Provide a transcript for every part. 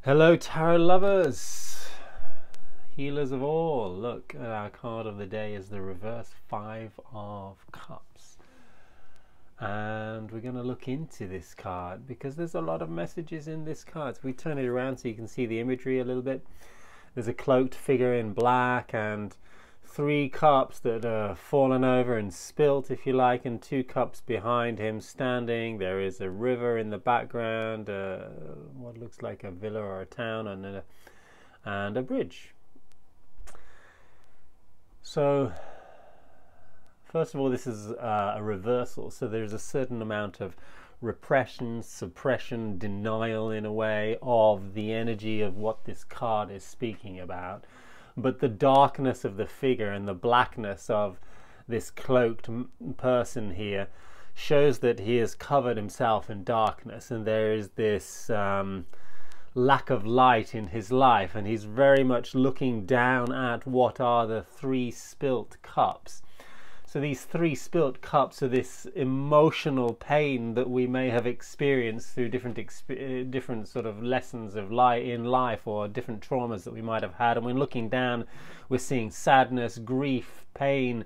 Hello tarot lovers, healers of all. Look, our card of the day is the reverse Five of Cups, and we're going to look into this card because there's a lot of messages in this card. So we turn it around so you can see the imagery a little bit. There's a cloaked figure in black and three cups that are fallen over and spilt, if you like, and two cups behind him standing. There is a river in the background, what looks like a villa or a town, and a bridge. So first of all, this is a reversal, so there's a certain amount of repression, suppression, denial in a way of the energy of what this card is speaking about. But the darkness of the figure and the blackness of this cloaked person here shows that he has covered himself in darkness, and there is this lack of light in his life, and he's very much looking down at what are the three spilt cups. So these three spilt cups are this emotional pain that we may have experienced through different sort of lessons of in life, or different traumas that we might have had. And when looking down, we're seeing sadness, grief, pain.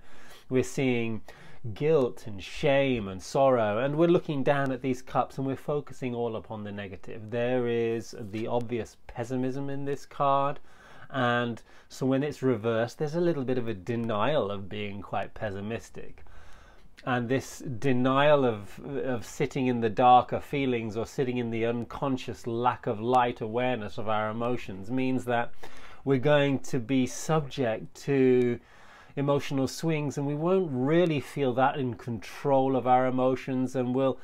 We're seeing guilt and shame and sorrow. And we're looking down at these cups and we're focusing all upon the negative. There is the obvious pessimism in this card. And so when it's reversed, there's a little bit of a denial of being quite pessimistic, and this denial of sitting in the darker feelings or sitting in the unconscious lack of light awareness of our emotions means that we're going to be subject to emotional swings, and we won't really feel that in control of our emotions, and we'll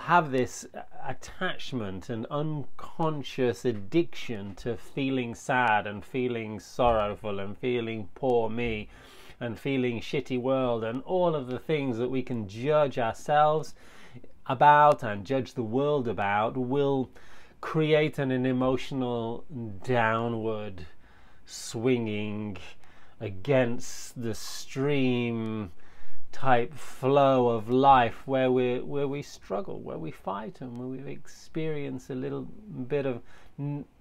have this attachment and unconscious addiction to feeling sad and feeling sorrowful and feeling poor me and feeling shitty world, and all of the things that we can judge ourselves about and judge the world about will create an emotional downward swinging against the stream type flow of life, where we struggle, where we fight, and where we experience a little bit of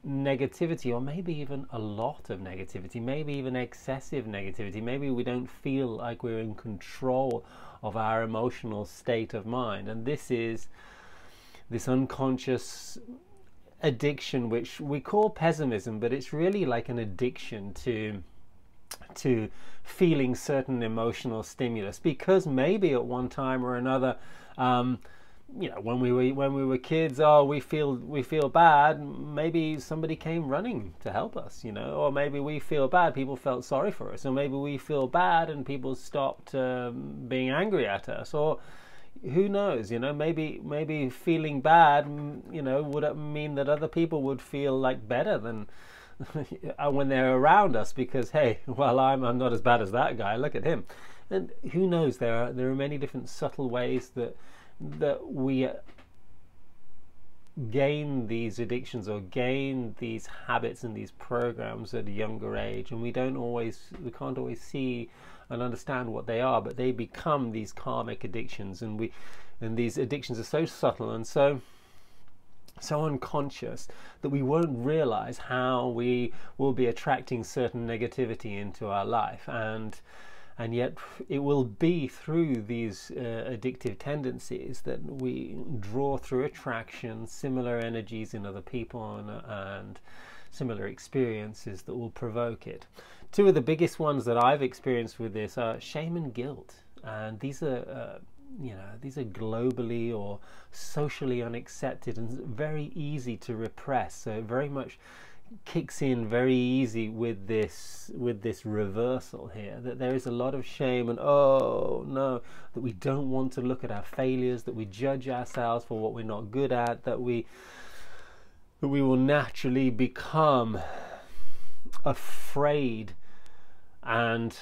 negativity, or maybe even a lot of negativity, maybe even excessive negativity. Maybe we don't feel like we're in control of our emotional state of mind, and this is this unconscious addiction, which we call pessimism, but it's really like an addiction to feeling certain emotional stimulus, because maybe at one time or another, when we were kids, we feel bad, maybe somebody came running to help us, or maybe we feel bad, people felt sorry for us, or maybe we feel bad and people stopped being angry at us, or who knows, maybe feeling bad, would mean that other people would feel like better than when they're around us, because hey, well, I'm not as bad as that guy, look at him. And who knows, there are many different subtle ways that we gain these addictions or gain these habits and these programs at a younger age, and we can't always see and understand what they are, but they become these karmic addictions, and these addictions are so subtle and so unconscious that we won't realize how we will be attracting certain negativity into our life, and yet it will be through these addictive tendencies that we draw through attraction similar energies in other people and similar experiences that will provoke it. Two of the biggest ones that I've experienced with this are shame and guilt, and these are globally or socially unaccepted and very easy to repress. So it very much kicks in very easy with this reversal here, that there is a lot of shame and that we don't want to look at our failures, that we judge ourselves for what we're not good at, that we will naturally become afraid and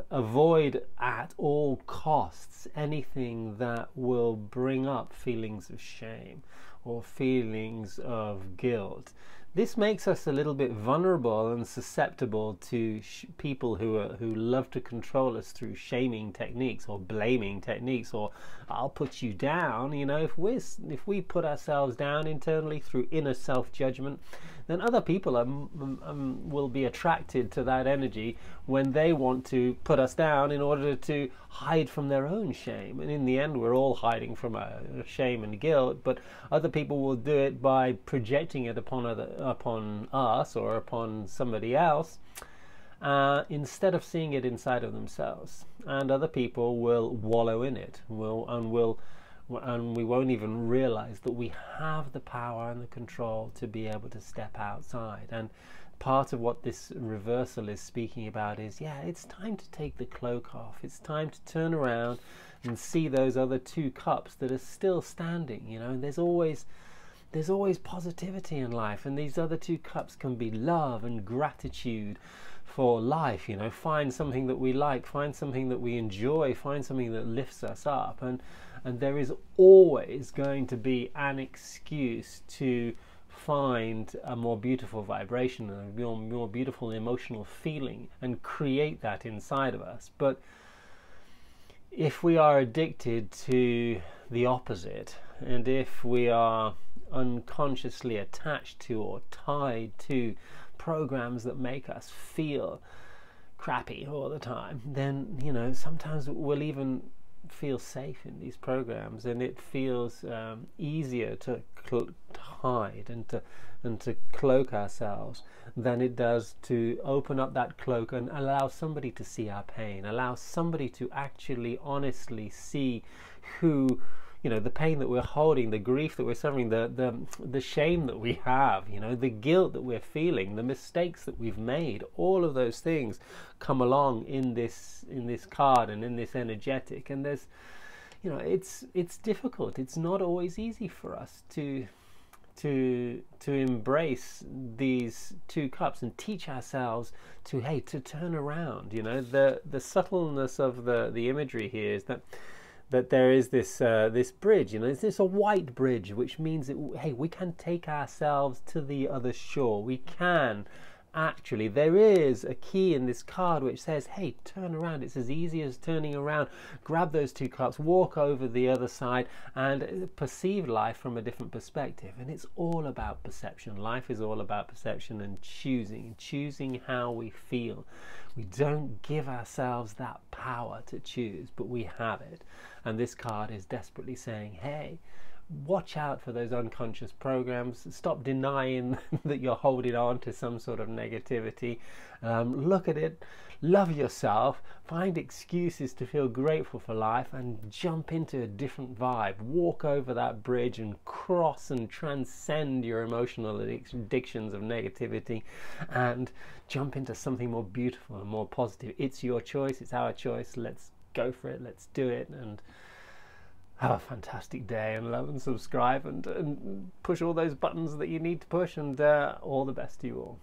avoid at all costs anything that will bring up feelings of shame or feelings of guilt. this makes us a little bit vulnerable and susceptible to people who love to control us through shaming techniques or blaming techniques, or I'll put you down. You know, if we put ourselves down internally through inner self-judgment, then other people will be attracted to that energy when they want to put us down in order to hide from their own shame. And in the end, we're all hiding from shame and guilt, but other people will do it by projecting it upon us or upon somebody else, instead of seeing it inside of themselves. And other people will wallow in it, and we won't even realize that we have the power and the control to be able to step outside. And part of what this reversal is speaking about is, yeah, it's time to take the cloak off. It's time to turn around and see those other two cups that are still standing. You know, and there's always positivity in life, and these other two cups can be love and gratitude for life. You know, find something that we like, find something that we enjoy, find something that lifts us up, and there is always going to be an excuse to find a more beautiful vibration and a more beautiful emotional feeling and create that inside of us. But if we are addicted to the opposite, and if we are unconsciously attached to or tied to programs that make us feel crappy all the time, then, you know, sometimes we'll even feel safe in these programs, and it feels easier to hide and to cloak ourselves than it does to open up that cloak and allow somebody to see our pain, allow somebody to actually honestly see who, you know, the pain that we're holding, the grief that we're suffering, the shame that we have, you know, the guilt that we're feeling, the mistakes that we've made. All of those things come along in this card and in this energetic. And there's, you know, it's difficult. It's not always easy for us to embrace these two cups and teach ourselves to turn around. You know, the subtleness of the imagery here is that there is this bridge. You know, it's a white bridge, which means that, hey, we can take ourselves to the other shore. We can actually, there is a key in this card which says, hey, turn around. It's as easy as turning around, grab those two cups, walk over the other side, and perceive life from a different perspective. And it's all about perception. Life is all about perception and choosing how we feel. We don't give ourselves that power to choose, but we have it. And this card is desperately saying, hey, watch out for those unconscious programs. Stop denying that you're holding on to some sort of negativity. Look at it, love yourself, find excuses to feel grateful for life, and jump into a different vibe. Walk over that bridge and cross and transcend your emotional addictions of negativity and jump into something more beautiful and more positive. It's your choice, it's our choice. Let's go for it, let's do it, and have a fantastic day, and love and subscribe and push all those buttons that you need to push, and all the best to you all.